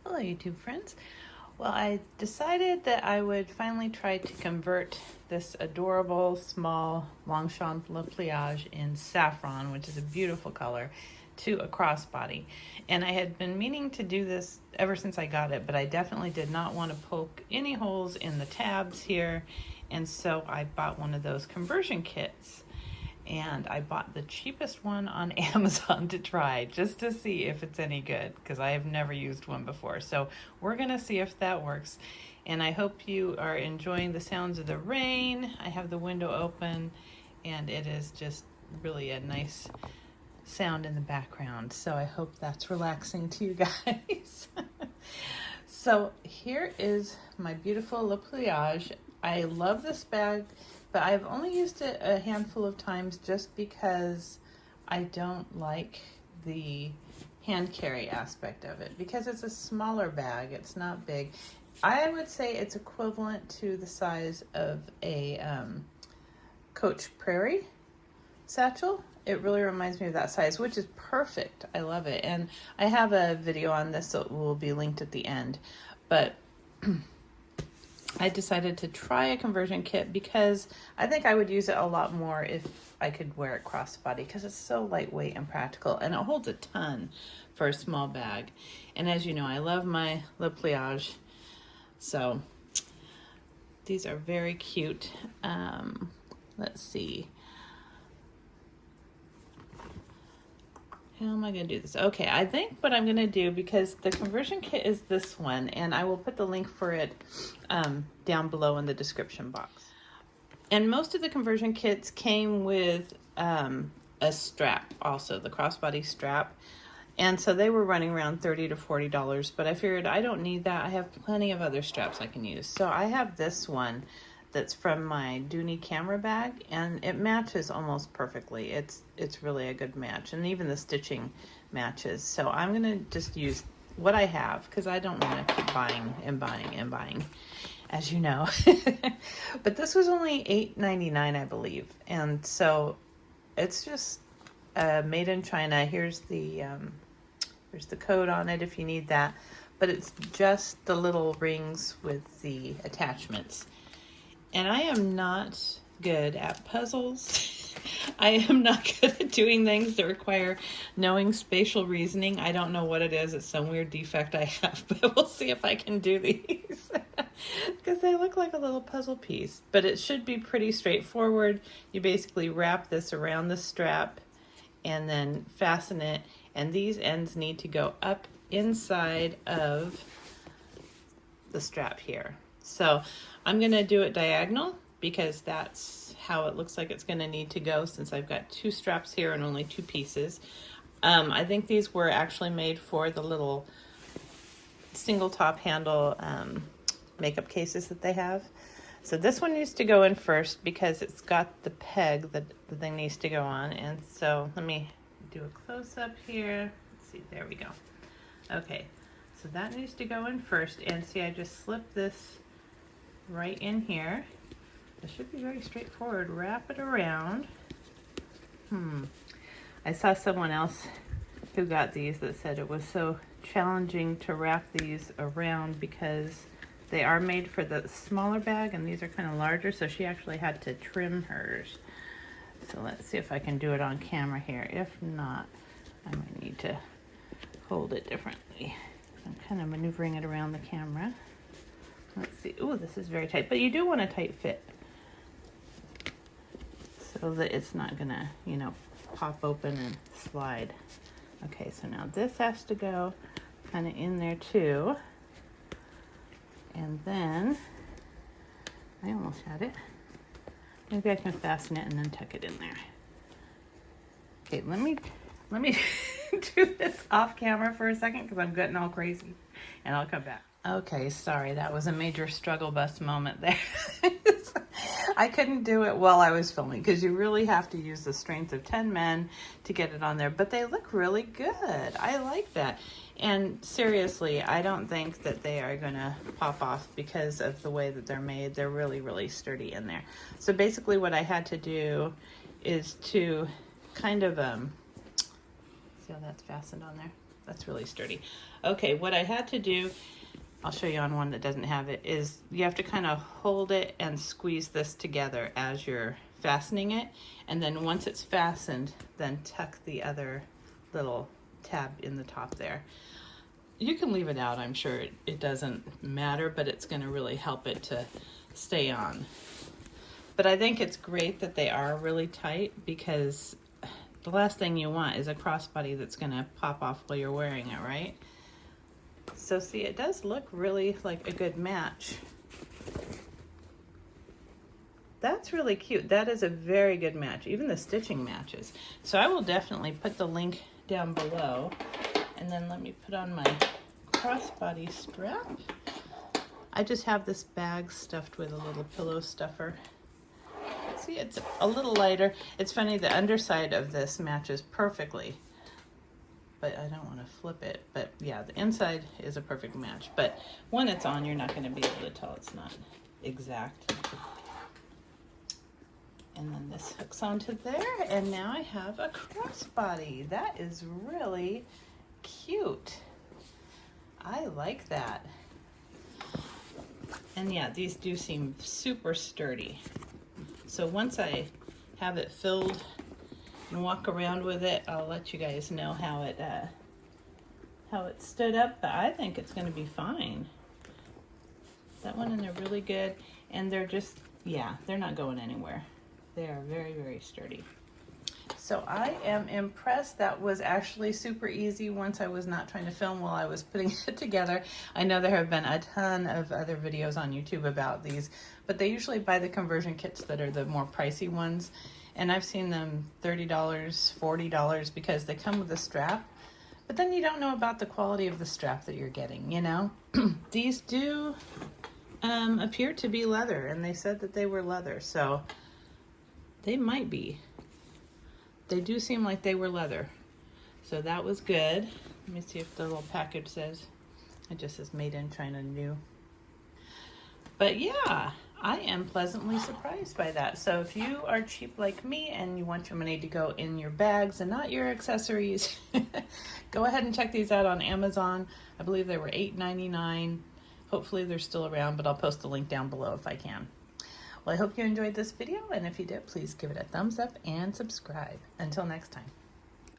Hello YouTube friends. Well, I decided that I would finally try to convert this adorable small Longchamp Le Pliage in saffron, which is a beautiful color, to a crossbody. And I had been meaning to do this ever since I got it, but I definitely did not want to poke any holes in the tabs here. And so I bought one of those conversion kits. And I bought the cheapest one on Amazon to try, just to see if it's any good, because I have never used one before. So we're gonna see if that works. And I hope you are enjoying the sounds of the rain. I have the window open and it is just really a nice sound in the background. So I hope that's relaxing to you guys. So here is my beautiful Le Pliage. I love this bag, but I've only used it a handful of times just because I don't like the hand carry aspect of it, because it's a smaller bag, it's not big. I would say it's equivalent to the size of a Coach Prairie satchel. It really reminds me of that size, which is perfect. I love it. And I have a video on this that will be linked at the end. But I decided to try a conversion kit because I think I would use it a lot more if I could wear it crossbody, because it's so lightweight and practical, and it holds a ton for a small bag. And as you know, I love my Le Pliage, so these are very cute. Let's see. How am I going to do this? Okay, I think what I'm going to do, because the conversion kit is this one, and I will put the link for it down below in the description box. And most of the conversion kits came with a strap also, the crossbody strap. And so they were running around $30 to $40, but I figured I don't need that. I have plenty of other straps I can use. So I have this one that's from my Dooney camera bag, and it matches almost perfectly. It's really a good match, and even the stitching matches. So I'm gonna just use what I have, because I don't want to keep buying and buying and buying, as you know. But this was only $8.99, I believe, and so it's just made in China. Here's the code on it if you need that, but it's just the little rings with the attachments. And I am not good at puzzles. I am not good at doing things that require knowing spatial reasoning. I don't know what it is. It's some weird defect I have, but we'll see if I can do these, because they look like a little puzzle piece. But it should be pretty straightforward. You basically wrap this around the strap and then fasten it, and these ends need to go up inside of the strap here. So I'm going to do it diagonal, because that's how it looks like it's going to need to go, since I've got two straps here and only two pieces. I think these were actually made for the little single top handle makeup cases that they have. So this one needs to go in first because it's got the peg that the thing needs to go on. And so let me do a close up here. Let's see, there we go. Okay, so that needs to go in first. And see, I just slipped this right in here. It should be very straightforward. Wrap it around. I saw someone else who got these that said it was so challenging to wrap these around because they are made for the smaller bag and these are kind of larger, so she actually had to trim hers. So let's see if I can do it on camera here. If not, I might need to hold it differently. I'm kind of maneuvering it around the camera. Let's see. Oh, this is very tight, but you do want a tight fit so that it's not gonna, you know, pop open and slide. Okay, so now this has to go kind of in there too. And then, I almost had it. Maybe I can fasten it and then tuck it in there. Okay, let me do this off camera for a second because I'm getting all crazy, and I'll come back. Okay, sorry, that was a major struggle bus moment there. I couldn't do it while I was filming because you really have to use the strength of 10 men to get it on there, but they look really good. I like that. And seriously, I don't think that they are gonna pop off because of the way that they're made. They're really, really sturdy in there. So basically what I had to do is to kind of, see how that's fastened on there? That's really sturdy. Okay, what I had to do, I'll show you on one that doesn't have it, is you have to kind of hold it and squeeze this together as you're fastening it. And then once it's fastened, then tuck the other little tab in the top there. You can leave it out, I'm sure it doesn't matter, but it's going to really help it to stay on. But I think it's great that they are really tight, because the last thing you want is a crossbody that's going to pop off while you're wearing it, right? So see, it does look really like a good match. That's really cute. That is a very good match. Even the stitching matches. So I will definitely put the link down below. And then let me put on my crossbody strap. I just have this bag stuffed with a little pillow stuffer. See, it's a little lighter. It's funny, the underside of this matches perfectly, but I don't want to flip it. But yeah, the inside is a perfect match. But when it's on, you're not going to be able to tell it's not exact. And then this hooks onto there, and now I have a crossbody. That is really cute. I like that. And yeah, these do seem super sturdy. So once I have it filled and walk around with it, I'll let you guys know how it stood up, but I think it's going to be fine. That one and they're really good, and they're just, yeah, they're not going anywhere. They are very, very sturdy. So I am impressed. That was actually super easy once I was not trying to film while I was putting it together. I know there have been a ton of other videos on YouTube about these, but they usually buy the conversion kits that are the more pricey ones. And I've seen them $30, $40 because they come with a strap. But then you don't know about the quality of the strap that you're getting, you know? These do appear to be leather, and they said that they were leather, so they might be. They do seem like they were leather. So that was good. Let me see if the little package says. It just says made in China new. But yeah, I am pleasantly surprised by that. So if you are cheap like me and you want your money to go in your bags and not your accessories, go ahead and check these out on Amazon. I believe they were $8.99. Hopefully they're still around, but I'll post the link down below if I can. Well, I hope you enjoyed this video, and if you did, please give it a thumbs up and subscribe. Until next time.